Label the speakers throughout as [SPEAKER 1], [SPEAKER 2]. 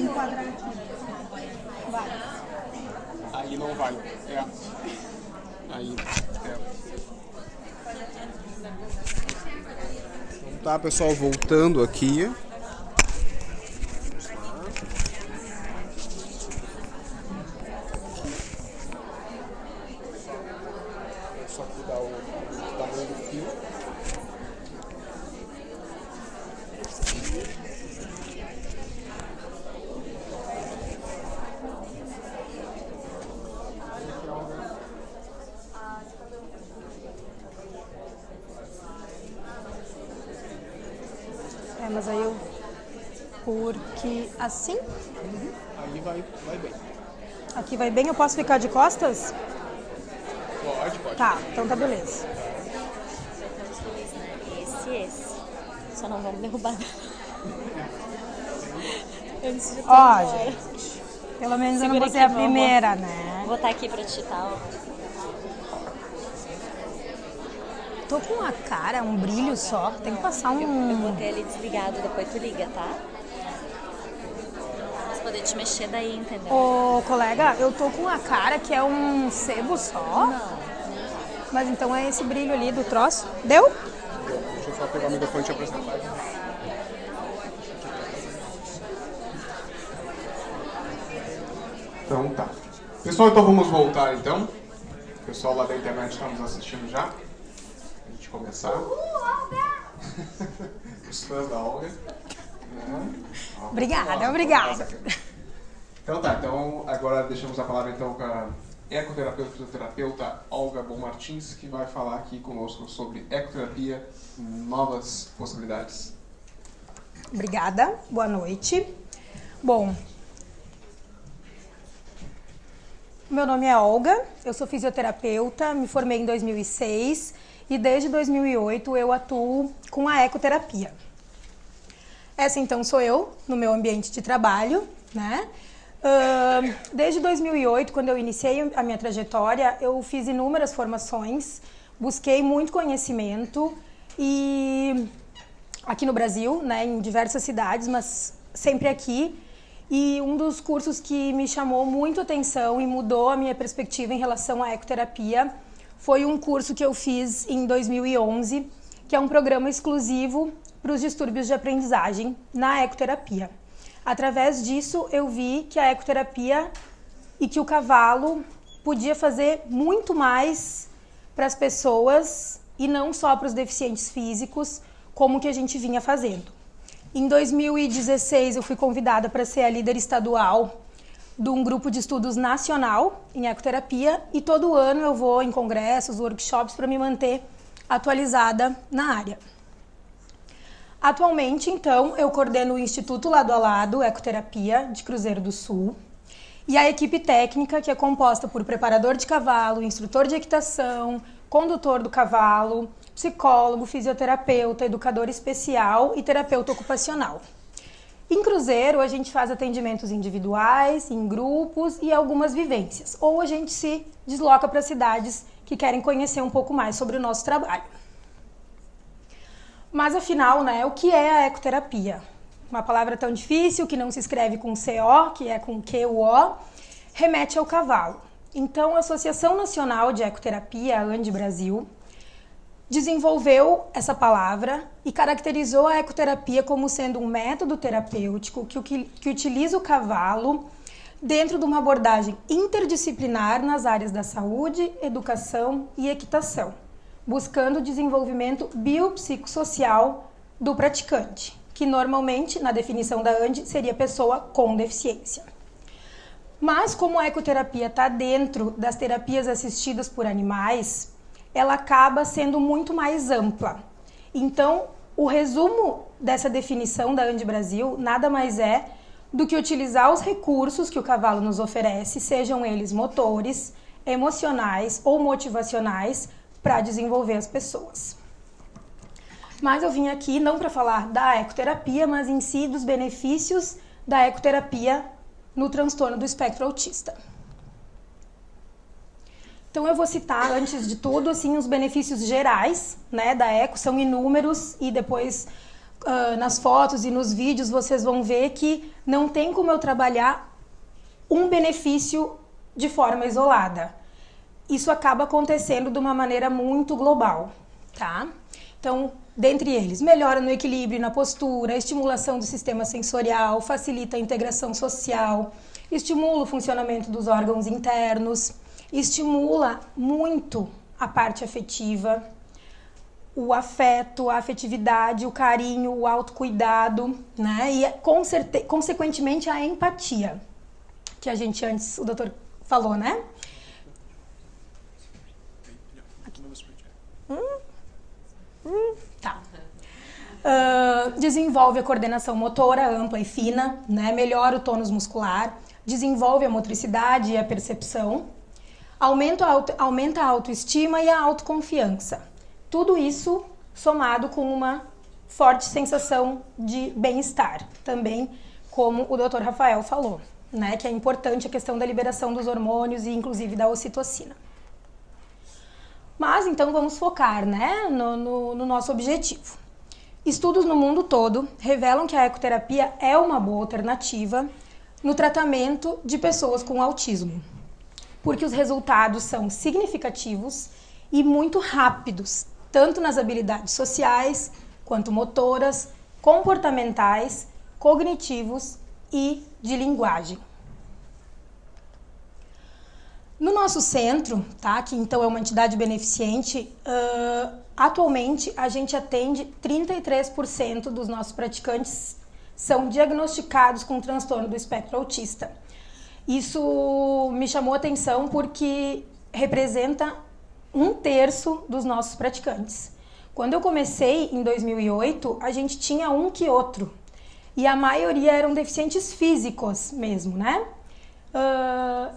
[SPEAKER 1] enquadrar aqui. Vai.
[SPEAKER 2] Aí não vai. É. Aí. É. Então tá, pessoal, voltando aqui. Só cuidar o tamanho do fio.
[SPEAKER 1] Mas aí eu... Porque assim?
[SPEAKER 2] Aí vai bem.
[SPEAKER 1] Aqui vai bem, eu posso ficar de costas?
[SPEAKER 2] Pode.
[SPEAKER 1] Tá, então tá beleza.
[SPEAKER 3] Esse. Só não vamos derrubar. Antes de
[SPEAKER 1] Ó, gente. Pelo menos eu não
[SPEAKER 3] Segura
[SPEAKER 1] vou ser
[SPEAKER 3] aqui,
[SPEAKER 1] a primeira, né?
[SPEAKER 3] Vou botar aqui pra ti, tá?
[SPEAKER 1] Tô com uma cara, um brilho só. Tem que passar
[SPEAKER 3] Eu
[SPEAKER 1] um...
[SPEAKER 3] botei ele desligado, depois tu liga, tá? Pra poder te mexer daí, entendeu?
[SPEAKER 1] Ô, colega, eu tô com uma cara que é um sebo só.
[SPEAKER 3] Não.
[SPEAKER 1] Mas então é esse brilho ali do troço. Deu?
[SPEAKER 2] Deixa eu só pegar o microfone e te apresentar. Então tá. Pessoal, então vamos voltar então. O pessoal lá da internet está nos assistindo já. A gente começar. Os fãs da Olga.
[SPEAKER 1] Obrigada.
[SPEAKER 2] Então tá, então agora deixamos a palavra então com a ecoterapeuta e fisioterapeuta Olga Bom Martins, que vai falar aqui conosco sobre ecoterapia, novas possibilidades.
[SPEAKER 1] Obrigada, boa noite. Bom, meu nome é Olga, eu sou fisioterapeuta, me formei em 2006 e desde 2008 eu atuo com a ecoterapia. Essa então sou eu, no meu ambiente de trabalho, né? Desde 2008, quando eu iniciei a minha trajetória, eu fiz inúmeras formações, busquei muito conhecimento e aqui no Brasil, né, em diversas cidades, mas sempre aqui. E um dos cursos que me chamou muito atenção e mudou a minha perspectiva em relação à ecoterapia foi um curso que eu fiz em 2011, que é um programa exclusivo para os distúrbios de aprendizagem na ecoterapia. Através disso, eu vi que a ecoterapia e que o cavalo podia fazer muito mais para as pessoas e não só para os deficientes físicos, como que a gente vinha fazendo. Em 2016, eu fui convidada para ser a líder estadual de um grupo de estudos nacional em ecoterapia e todo ano eu vou em congressos, workshops para me manter atualizada na área. Atualmente, então, eu coordeno o Instituto Lado a Lado Ecoterapia de Cruzeiro do Sul e a equipe técnica, que é composta por preparador de cavalo, instrutor de equitação, condutor do cavalo, psicólogo, fisioterapeuta, educador especial e terapeuta ocupacional. Em Cruzeiro, a gente faz atendimentos individuais, em grupos e algumas vivências, ou a gente se desloca para cidades que querem conhecer um pouco mais sobre o nosso trabalho. Mas afinal, né, o que é a ecoterapia? Uma palavra tão difícil que não se escreve com CO, que é com QO, remete ao cavalo. Então, a Associação Nacional de Ecoterapia, a ANDE Brasil, desenvolveu essa palavra e caracterizou a ecoterapia como sendo um método terapêutico que utiliza o cavalo dentro de uma abordagem interdisciplinar nas áreas da saúde, educação e equitação, buscando o desenvolvimento biopsicossocial do praticante, que normalmente, na definição da ANDE, seria pessoa com deficiência. Mas como a ecoterapia está dentro das terapias assistidas por animais, ela acaba sendo muito mais ampla. Então, o resumo dessa definição da ANDE Brasil nada mais é do que utilizar os recursos que o cavalo nos oferece, sejam eles motores, emocionais ou motivacionais, para desenvolver as pessoas. Mas eu vim aqui não para falar da ecoterapia, mas em si dos benefícios da ecoterapia no transtorno do espectro autista. Então eu vou citar, antes de tudo, assim, os benefícios gerais, né, da eco, são inúmeros, e depois nas fotos e nos vídeos vocês vão ver que não tem como eu trabalhar um benefício de forma isolada. Isso acaba acontecendo de uma maneira muito global, tá? Então, dentre eles, melhora no equilíbrio e na postura, estimulação do sistema sensorial, facilita a integração social, estimula o funcionamento dos órgãos internos, estimula muito a parte afetiva, o afeto, a afetividade, o carinho, o autocuidado, né? E, consequentemente, a empatia, que a gente antes, o doutor falou, né? Tá. Desenvolve a coordenação motora ampla e fina, né? Melhora o tônus muscular, desenvolve a motricidade e a percepção, aumenta a autoestima e a autoconfiança. Tudo isso somado com uma forte sensação de bem-estar, também como o Dr. Rafael falou, né? Que é importante a questão da liberação dos hormônios e inclusive da ocitocina. Mas então vamos focar, né, no nosso objetivo. Estudos no mundo todo revelam que a ecoterapia é uma boa alternativa no tratamento de pessoas com autismo, porque os resultados são significativos e muito rápidos, tanto nas habilidades sociais, quanto motoras, comportamentais, cognitivos e de linguagem. No nosso centro, tá, que então é uma entidade beneficente, atualmente a gente atende 33% dos nossos praticantes são diagnosticados com transtorno do espectro autista. Isso me chamou a atenção porque representa 1/3 dos nossos praticantes. Quando eu comecei em 2008, a gente tinha um que outro. E a maioria eram deficientes físicos mesmo, né?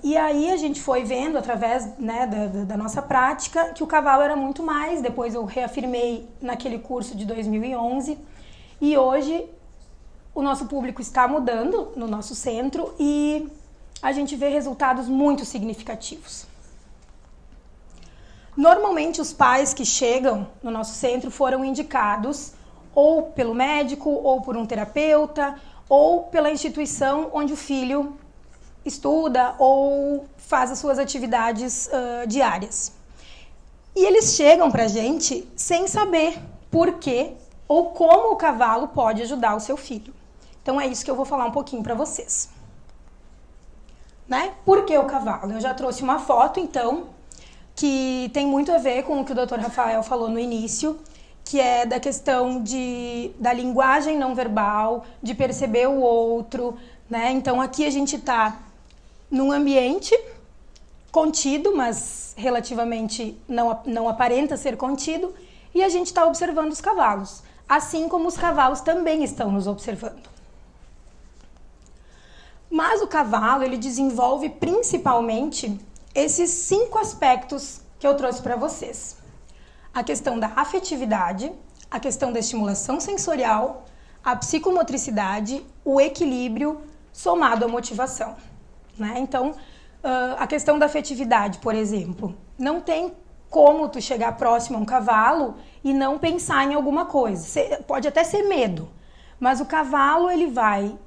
[SPEAKER 1] E aí a gente foi vendo através, né, da nossa prática que o cavalo era muito mais. Depois eu reafirmei naquele curso de 2011 e hoje o nosso público está mudando no nosso centro e a gente vê resultados muito significativos. Normalmente os pais que chegam no nosso centro foram indicados ou pelo médico, ou por um terapeuta, ou pela instituição onde o filho estuda ou faz as suas atividades diárias. E eles chegam pra gente sem saber por que ou como o cavalo pode ajudar o seu filho. Então é isso que eu vou falar um pouquinho para vocês. Né? Por que o cavalo? Eu já trouxe uma foto, então, que tem muito a ver com o que o Dr. Rafael falou no início, que é da questão da linguagem não verbal, de perceber o outro, né? Então aqui a gente está num ambiente contido, mas relativamente não aparenta ser contido, e a gente está observando os cavalos, assim como os cavalos também estão nos observando. Mas o cavalo, ele desenvolve principalmente esses 5 aspectos que eu trouxe para vocês. A questão da afetividade, a questão da estimulação sensorial, a psicomotricidade, o equilíbrio somado à motivação. Né? Então, a questão da afetividade, por exemplo, não tem como tu chegar próximo a um cavalo e não pensar em alguma coisa. Pode até ser medo, mas o cavalo ele vai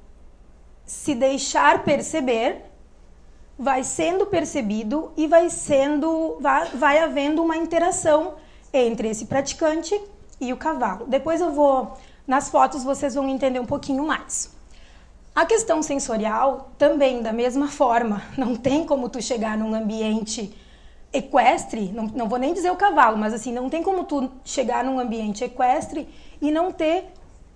[SPEAKER 1] se deixar perceber, vai sendo percebido e vai havendo uma interação entre esse praticante e o cavalo. Depois nas fotos vocês vão entender um pouquinho mais. A questão sensorial também, da mesma forma, não tem como tu chegar num ambiente equestre, não vou nem dizer o cavalo, mas assim, não tem como tu chegar num ambiente equestre e não ter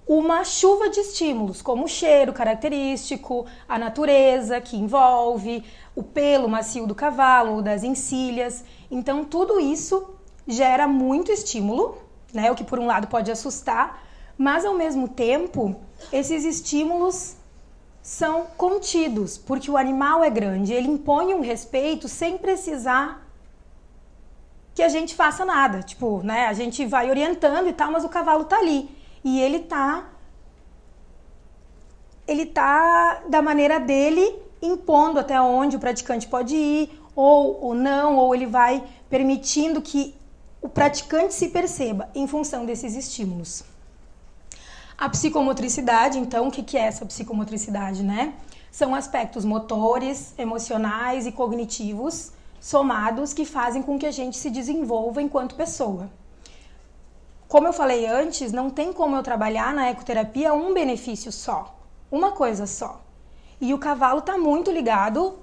[SPEAKER 1] uma chuva de estímulos, como o cheiro característico, a natureza que envolve, o pelo macio do cavalo ou das encilhas. Então, tudo isso gera muito estímulo, né? O que por um lado pode assustar, mas ao mesmo tempo, esses estímulos são contidos, porque o animal é grande, ele impõe um respeito sem precisar que a gente faça nada. Tipo, né? A gente vai orientando e tal, mas o cavalo tá ali. E ele tá da maneira dele, impondo até onde o praticante pode ir, ou não, ou ele vai permitindo que o praticante se perceba em função desses estímulos. A psicomotricidade, então, o que é essa psicomotricidade, né? São aspectos motores, emocionais e cognitivos somados que fazem com que a gente se desenvolva enquanto pessoa. Como eu falei antes, não tem como eu trabalhar na ecoterapia um benefício só, uma coisa só. E o cavalo está muito ligado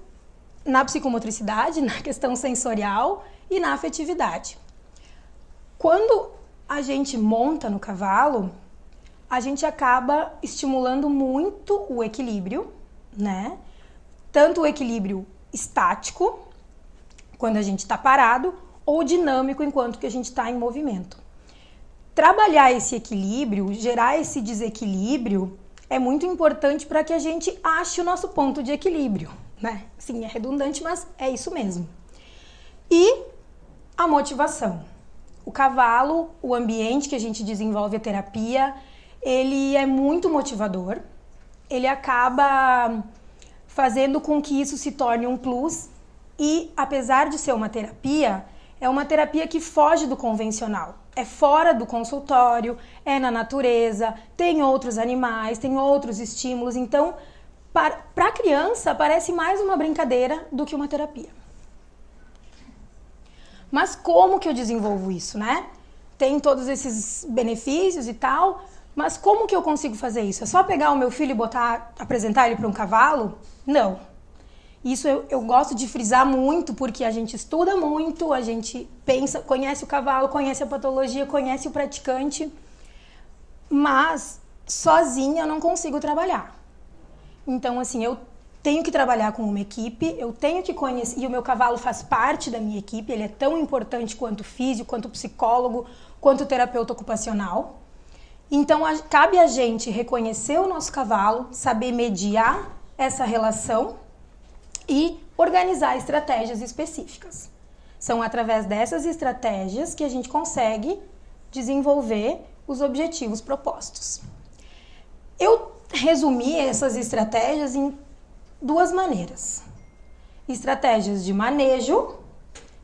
[SPEAKER 1] na psicomotricidade, na questão sensorial e na afetividade. Quando a gente monta no cavalo, a gente acaba estimulando muito o equilíbrio, né? Tanto o equilíbrio estático, quando a gente está parado, ou dinâmico enquanto que a gente está em movimento. Trabalhar esse equilíbrio, gerar esse desequilíbrio, é muito importante para que a gente ache o nosso ponto de equilíbrio, né? Sim, é redundante, mas é isso mesmo. E a motivação. O cavalo, o ambiente que a gente desenvolve a terapia, ele é muito motivador. Ele acaba fazendo com que isso se torne um plus e, apesar de ser uma terapia, é uma terapia que foge do convencional. É fora do consultório, é na natureza, tem outros animais, tem outros estímulos. Então, para a criança, parece mais uma brincadeira do que uma terapia. Mas como que eu desenvolvo isso, né? Tem todos esses benefícios e tal, mas como que eu consigo fazer isso? É só pegar o meu filho e apresentar ele para um cavalo? Não. Isso eu gosto de frisar muito, porque a gente estuda muito, a gente pensa, conhece o cavalo, conhece a patologia, conhece o praticante, mas sozinha eu não consigo trabalhar. Então, assim, eu tenho que trabalhar com uma equipe, eu tenho que conhecer, e o meu cavalo faz parte da minha equipe, ele é tão importante quanto o físico, quanto o psicólogo, quanto o terapeuta ocupacional. Então, cabe a gente reconhecer o nosso cavalo, saber mediar essa relação e organizar estratégias específicas. São através dessas estratégias que a gente consegue desenvolver os objetivos propostos. Eu resumi essas estratégias em duas maneiras. Estratégias de manejo,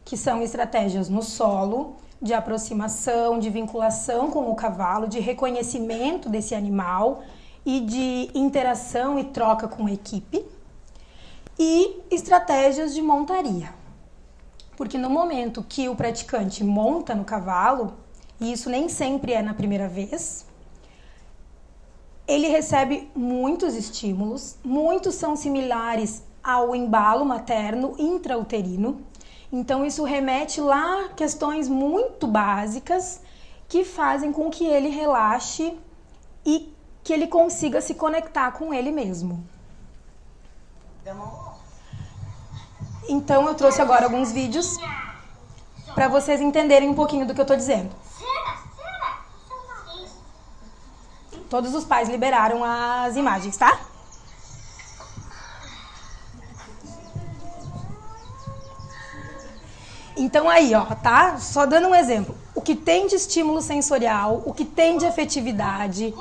[SPEAKER 1] que são estratégias no solo, de aproximação, de vinculação com o cavalo, de reconhecimento desse animal e de interação e troca com a equipe. E estratégias de montaria. Porque no momento que o praticante monta no cavalo, e isso nem sempre é na primeira vez, ele recebe muitos estímulos, muitos são similares ao embalo materno intrauterino. Então isso remete lá a questões muito básicas que fazem com que ele relaxe e que ele consiga se conectar com ele mesmo. Então eu trouxe agora alguns vídeos para vocês entenderem um pouquinho do que eu estou dizendo. Todos os pais liberaram as imagens, tá? Então aí, ó, tá? Só dando um exemplo. O que tem de estímulo sensorial, o que tem de afetividade,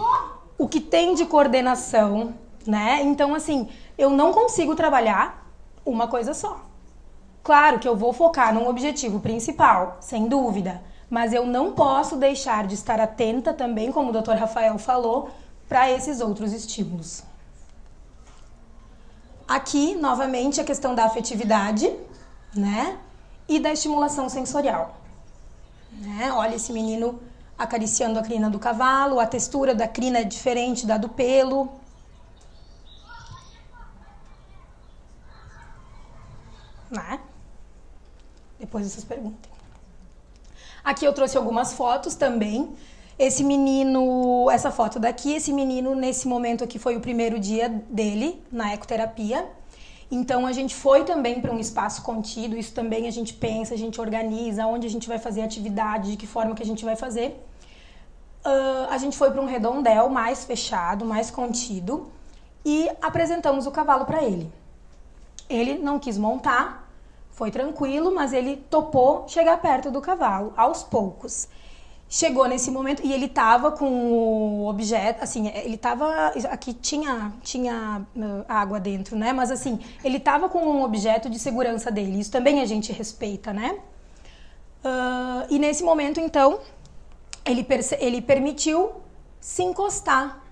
[SPEAKER 1] o que tem de coordenação, né? Então, assim, eu não consigo trabalhar uma coisa só. Claro que eu vou focar num objetivo principal, sem dúvida, mas eu não posso deixar de estar atenta também, como o Dr. Rafael falou, para esses outros estímulos. Aqui, novamente, a questão da afetividade, né? E da estimulação sensorial. Né? Olha esse menino acariciando a crina do cavalo, a textura da crina é diferente da do pelo. Né? Depois vocês perguntem. Aqui eu trouxe algumas fotos também. Esse menino, essa foto daqui, esse menino nesse momento aqui foi o primeiro dia dele na ecoterapia. Então a gente foi também para um espaço contido, isso também a gente pensa, a gente organiza, onde a gente vai fazer a atividade, de que forma que a gente vai fazer. A gente foi para um redondel mais fechado, mais contido e apresentamos o cavalo para ele. Ele não quis montar, foi tranquilo, mas ele topou chegar perto do cavalo, aos poucos. Chegou nesse momento e ele tava com o objeto, assim, ele tava, aqui tinha água dentro, né? Mas assim, ele tava com um objeto de segurança dele, isso também a gente respeita, né? E nesse momento, então, ele permitiu se encostar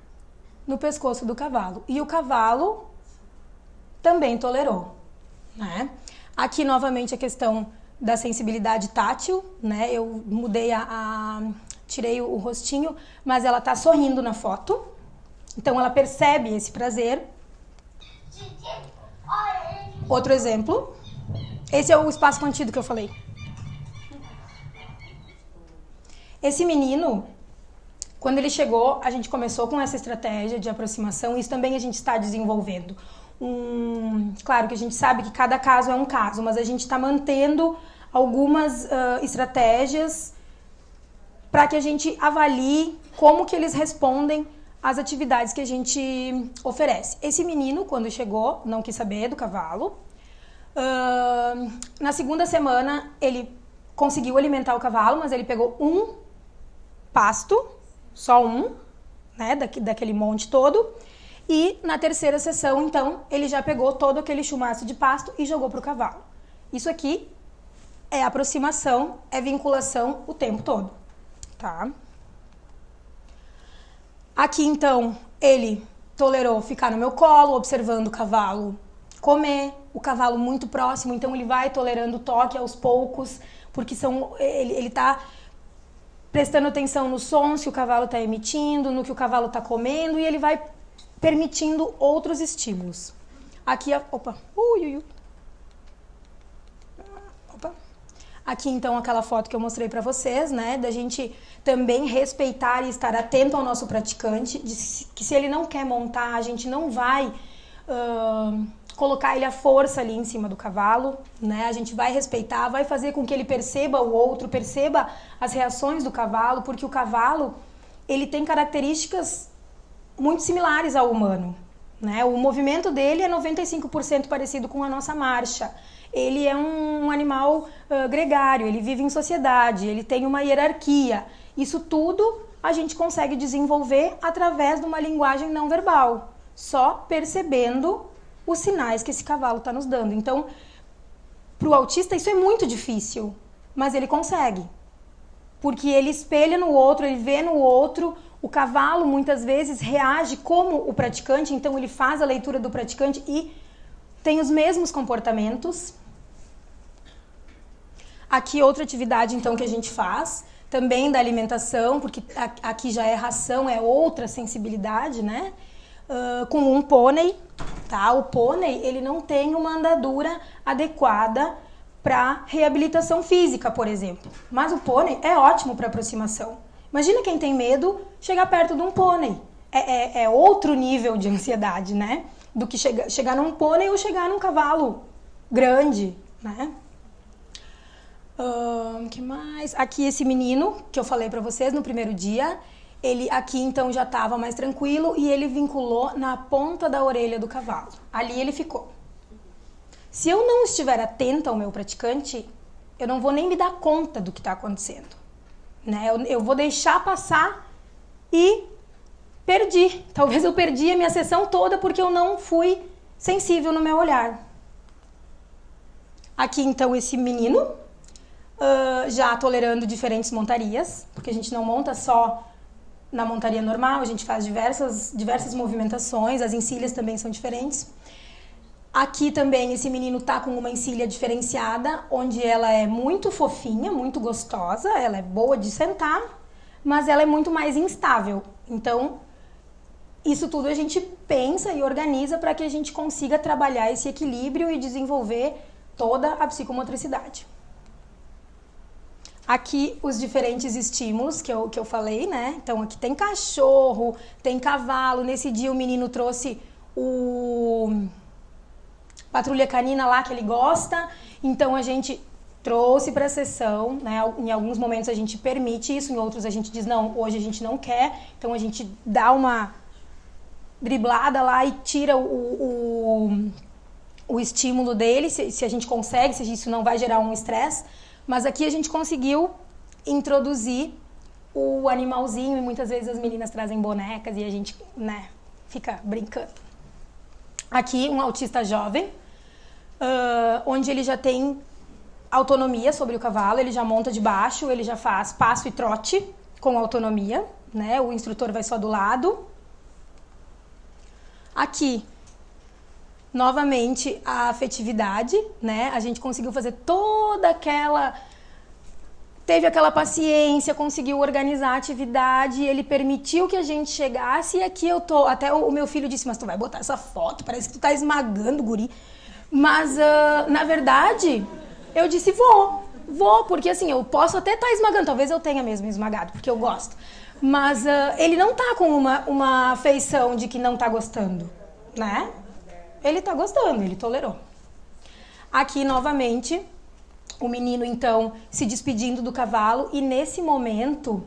[SPEAKER 1] no pescoço do cavalo. E o cavalo também tolerou, né? Aqui, novamente, a questão da sensibilidade tátil, né? Eu mudei tirei o rostinho, mas ela tá sorrindo na foto. Então, ela percebe esse prazer. Outro exemplo. Esse é o espaço contido que eu falei. Esse menino, quando ele chegou, a gente começou com essa estratégia de aproximação. Isso também a gente está desenvolvendo. Claro que a gente sabe que cada caso é um caso, mas a gente está mantendo algumas estratégias para que a gente avalie como que eles respondem às atividades que a gente oferece. Esse menino, quando chegou, não quis saber do cavalo. Na segunda semana, ele conseguiu alimentar o cavalo, mas ele pegou um pasto, só um, né, daquele monte todo. E na terceira sessão, então, ele já pegou todo aquele chumaço de pasto e jogou para o cavalo. Isso aqui é aproximação, é vinculação o tempo todo, tá? Aqui, então, ele tolerou ficar no meu colo, observando o cavalo comer, o cavalo muito próximo, então ele vai tolerando o toque aos poucos, porque ele tá prestando atenção nos sons que o cavalo está emitindo, no que o cavalo está comendo, e ele vai permitindo outros estímulos. Aqui, Aqui, então, aquela foto que eu mostrei para vocês, né, da gente também respeitar e estar atento ao nosso praticante, que se ele não quer montar, a gente não vai colocar ele à força ali em cima do cavalo, né, a gente vai respeitar, vai fazer com que ele perceba o outro, perceba as reações do cavalo, porque o cavalo, ele tem características muito similares ao humano, né? O movimento dele é 95% parecido com a nossa marcha. Ele é um animal gregário, ele vive em sociedade, ele tem uma hierarquia. Isso tudo a gente consegue desenvolver através de uma linguagem não verbal, só percebendo os sinais que esse cavalo está nos dando. Então, para o autista isso é muito difícil, mas ele consegue, porque ele espelha no outro, ele vê no outro. O cavalo, muitas vezes, reage como o praticante, então ele faz a leitura do praticante e tem os mesmos comportamentos. Aqui, outra atividade, então, que a gente faz, também da alimentação, porque aqui já é ração, é outra sensibilidade, né? Com um pônei, tá? O pônei, ele não tem uma andadura adequada para reabilitação física, por exemplo. Mas o pônei é ótimo para aproximação. Imagina quem tem medo chegar perto de um pônei. É outro nível de ansiedade, né? Do que chegar num pônei ou chegar num cavalo grande, né? Que mais? Aqui esse menino que eu falei pra vocês no primeiro dia, ele aqui então já estava mais tranquilo e ele vinculou na ponta da orelha do cavalo. Ali ele ficou. Se eu não estiver atenta ao meu praticante, eu não vou nem me dar conta do que está acontecendo, né? Eu vou deixar passar e perdi. Talvez eu perdi a minha sessão toda porque eu não fui sensível no meu olhar. Aqui então esse menino já tolerando diferentes montarias, porque a gente não monta só na montaria normal, a gente faz diversas movimentações, as encilhas também são diferentes. Aqui também esse menino tá com uma encilha diferenciada, onde ela é muito fofinha, muito gostosa, ela é boa de sentar, mas ela é muito mais instável. Então, isso tudo a gente pensa e organiza para que a gente consiga trabalhar esse equilíbrio e desenvolver toda a psicomotricidade. Aqui os diferentes estímulos que eu falei, né? Então aqui tem cachorro, tem cavalo. Nesse dia o menino trouxe o patrulha canina lá que ele gosta. Então a gente trouxe para a sessão, né? Em alguns momentos a gente permite isso, em outros a gente diz não, hoje a gente não quer. Então a gente dá uma driblada lá e tira o estímulo dele, se a gente consegue, se isso não vai gerar um estresse. Mas aqui a gente conseguiu introduzir o animalzinho e muitas vezes as meninas trazem bonecas e a gente, né, fica brincando. Aqui um autista jovem, onde ele já tem autonomia sobre o cavalo, ele já monta de baixo, ele já faz passo e trote com autonomia, né? O instrutor vai só do lado. Aqui, novamente, a afetividade, né? A gente conseguiu fazer toda aquela... Teve aquela paciência, conseguiu organizar a atividade, ele permitiu que a gente chegasse e aqui eu tô... Até o meu filho disse, mas tu vai botar essa foto, parece que tu tá esmagando o guri. Mas, na verdade, eu disse, vou, porque assim, eu posso até estar esmagando, talvez eu tenha mesmo esmagado, porque eu gosto. Mas ele não tá com uma afeição de que não tá gostando, né? Ele tá gostando, ele tolerou. Aqui, novamente, o menino, então, se despedindo do cavalo. E nesse momento,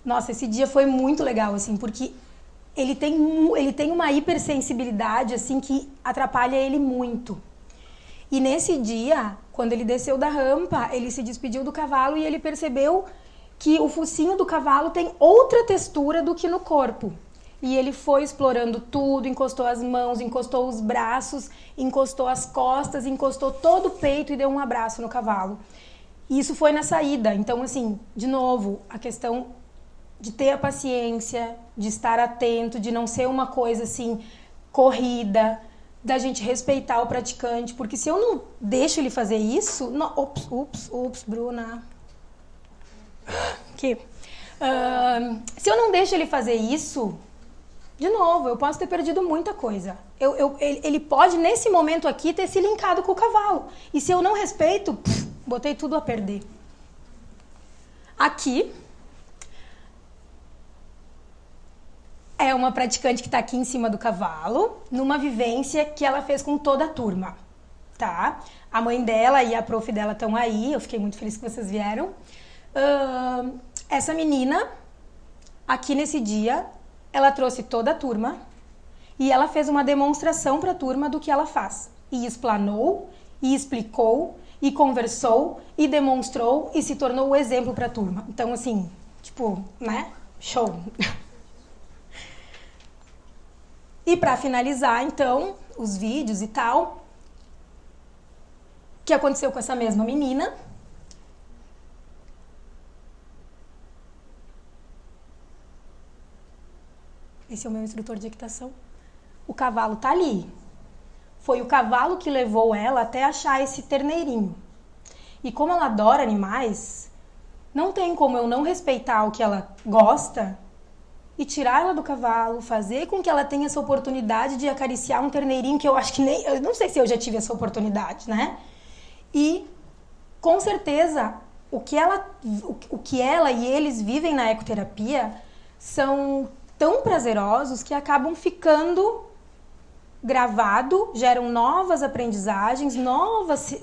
[SPEAKER 1] nossa, esse dia foi muito legal, assim, porque ele tem uma hipersensibilidade, assim, que atrapalha ele muito. E nesse dia, quando ele desceu da rampa, ele se despediu do cavalo e ele percebeu que o focinho do cavalo tem outra textura do que no corpo. E ele foi explorando tudo, encostou as mãos, encostou os braços, encostou as costas, encostou todo o peito e deu um abraço no cavalo. E isso foi na saída. Então, assim, de novo, a questão de ter a paciência, de estar atento, de não ser uma coisa, assim, corrida, da gente respeitar o praticante. Porque se eu não deixo ele fazer isso... Ups, Bruna. Aqui. Se eu não deixo ele fazer isso... De novo, eu posso ter perdido muita coisa. Ele pode, nesse momento aqui, ter se linkado com o cavalo. E se eu não respeito, botei tudo a perder. Aqui, é uma praticante que está aqui em cima do cavalo, numa vivência que ela fez com toda a turma, tá? A mãe dela e a prof dela estão aí, eu fiquei muito feliz que vocês vieram. Essa menina, aqui nesse dia... Ela trouxe toda a turma e ela fez uma demonstração para a turma do que ela faz. E explanou, e explicou, e conversou, e demonstrou, e se tornou o exemplo para a turma. Então, assim, tipo, né? Show! E para finalizar, então, os vídeos e tal, o que aconteceu com essa mesma menina... Esse é o meu instrutor de equitação. O cavalo tá ali. Foi o cavalo que levou ela até achar esse terneirinho. E como ela adora animais, não tem como eu não respeitar o que ela gosta e tirar ela do cavalo, fazer com que ela tenha essa oportunidade de acariciar um terneirinho que eu acho que nem... Eu não sei se eu já tive essa oportunidade, né? E, com certeza, o que ela e eles vivem na ecoterapia são... tão prazerosos que acabam ficando gravado, geram novas aprendizagens, novas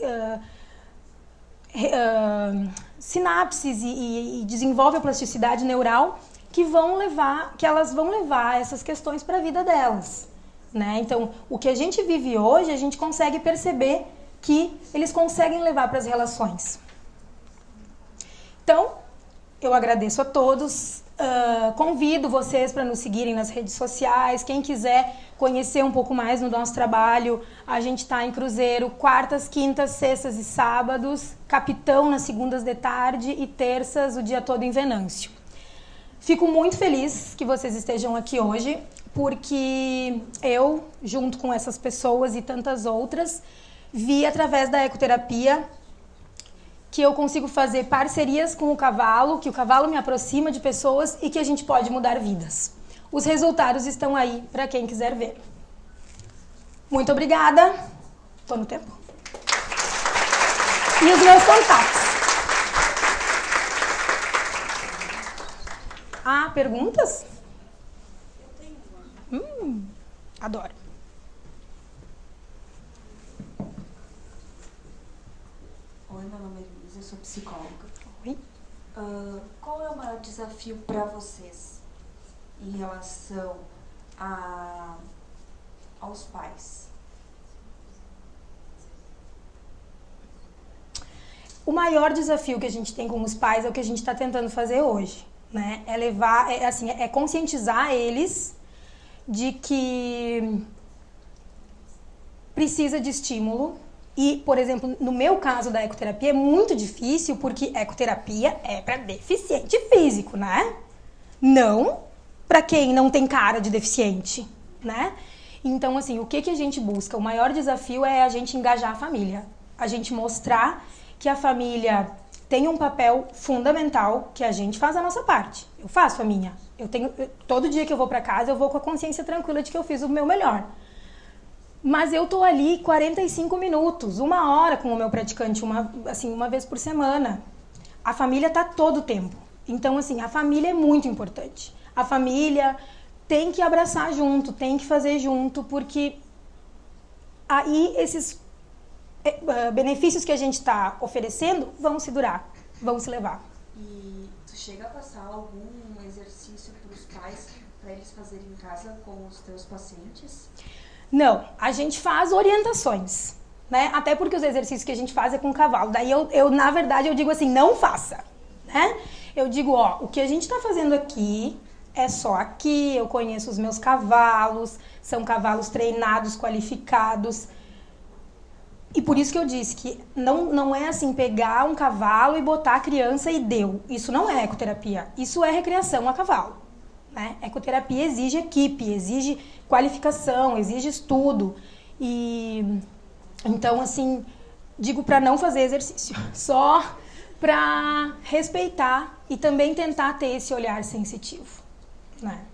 [SPEAKER 1] sinapses e desenvolve a plasticidade neural que elas vão levar essas questões para a vida delas, né? Então, o que a gente vive hoje, a gente consegue perceber que eles conseguem levar para as relações. Então, eu agradeço a todos. Convido vocês para nos seguirem nas redes sociais. Quem quiser conhecer um pouco mais no nosso trabalho, a gente está em Cruzeiro quartas, quintas, sextas e sábados, Capitão nas segundas de tarde e terças o dia todo em Venâncio. Fico muito feliz que vocês estejam aqui hoje, porque eu, junto com essas pessoas e tantas outras, vi através da ecoterapia que eu consigo fazer parcerias com o cavalo, que o cavalo me aproxima de pessoas e que a gente pode mudar vidas. Os resultados estão aí para quem quiser ver. Muito obrigada. Estou no tempo. E os meus contatos. Perguntas?
[SPEAKER 4] Eu tenho uma.
[SPEAKER 1] Adoro.
[SPEAKER 4] Oi, meu nome é Luísa, eu sou psicóloga.
[SPEAKER 1] Oi.
[SPEAKER 4] Qual é o maior desafio para vocês em relação aos pais?
[SPEAKER 1] O maior desafio que a gente tem com os pais é o que a gente está tentando fazer hoje, né? É conscientizar eles de que precisa de estímulo. E, por exemplo, no meu caso da ecoterapia é muito difícil porque ecoterapia é para deficiente físico, né? Não para quem não tem cara de deficiente, né? Então, assim, o que a gente busca? O maior desafio é a gente engajar a família. A gente mostrar que a família tem um papel fundamental, que a gente faz a nossa parte. Eu faço a minha. Todo dia que eu vou para casa, eu vou com a consciência tranquila de que eu fiz o meu melhor. Mas eu tô ali 45 minutos, 1 hora com o meu praticante, uma vez por semana. A família tá todo o tempo. Então, assim, a família é muito importante. A família tem que abraçar junto, tem que fazer junto, porque aí esses benefícios que a gente está oferecendo vão se durar, vão se levar.
[SPEAKER 4] E tu chega a passar algum exercício para os pais, para eles fazerem em casa com os teus pacientes?
[SPEAKER 1] Não, a gente faz orientações, né? Até porque os exercícios que a gente faz é com o cavalo. Daí eu na verdade, eu digo assim, não faça, né? Eu digo, ó, o que a gente está fazendo aqui é só aqui, eu conheço os meus cavalos, são cavalos treinados, qualificados. E por isso que eu disse que não é assim, pegar um cavalo e botar a criança e deu. Isso não é ecoterapia, isso é recreação a cavalo, né? Ecoterapia exige equipe, exige qualificação, exige estudo. E então, assim, digo para não fazer exercício, só para respeitar e também tentar ter esse olhar sensitivo, né?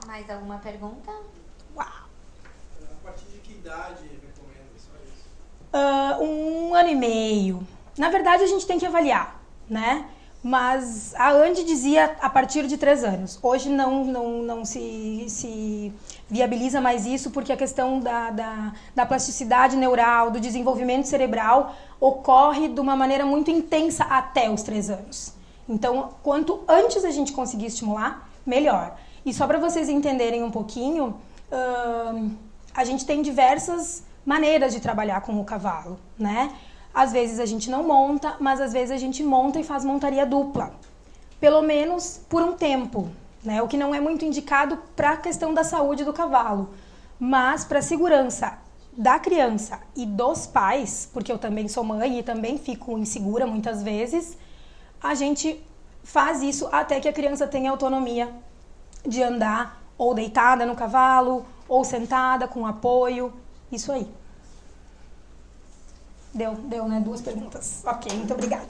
[SPEAKER 3] Mais alguma pergunta?
[SPEAKER 1] Uau!
[SPEAKER 5] A partir de que idade recomenda só isso?
[SPEAKER 1] 1 ano e meio. Na verdade, a gente tem que avaliar, né? Mas a Andy dizia a partir de 3 anos. Hoje não se viabiliza mais isso, porque a questão da plasticidade neural, do desenvolvimento cerebral, ocorre de uma maneira muito intensa até os 3 anos. Então, quanto antes a gente conseguir estimular, melhor. E só para vocês entenderem um pouquinho, a gente tem diversas maneiras de trabalhar com o cavalo, né? Às vezes a gente não monta, mas às vezes a gente monta e faz montaria dupla. Pelo menos por um tempo, né? O que não é muito indicado para a questão da saúde do cavalo. Mas para a segurança da criança e dos pais, porque eu também sou mãe e também fico insegura muitas vezes, a gente faz isso até que a criança tenha autonomia de andar ou deitada no cavalo, ou sentada com apoio, isso aí. Deu, né? 2 perguntas. Ok, muito obrigada.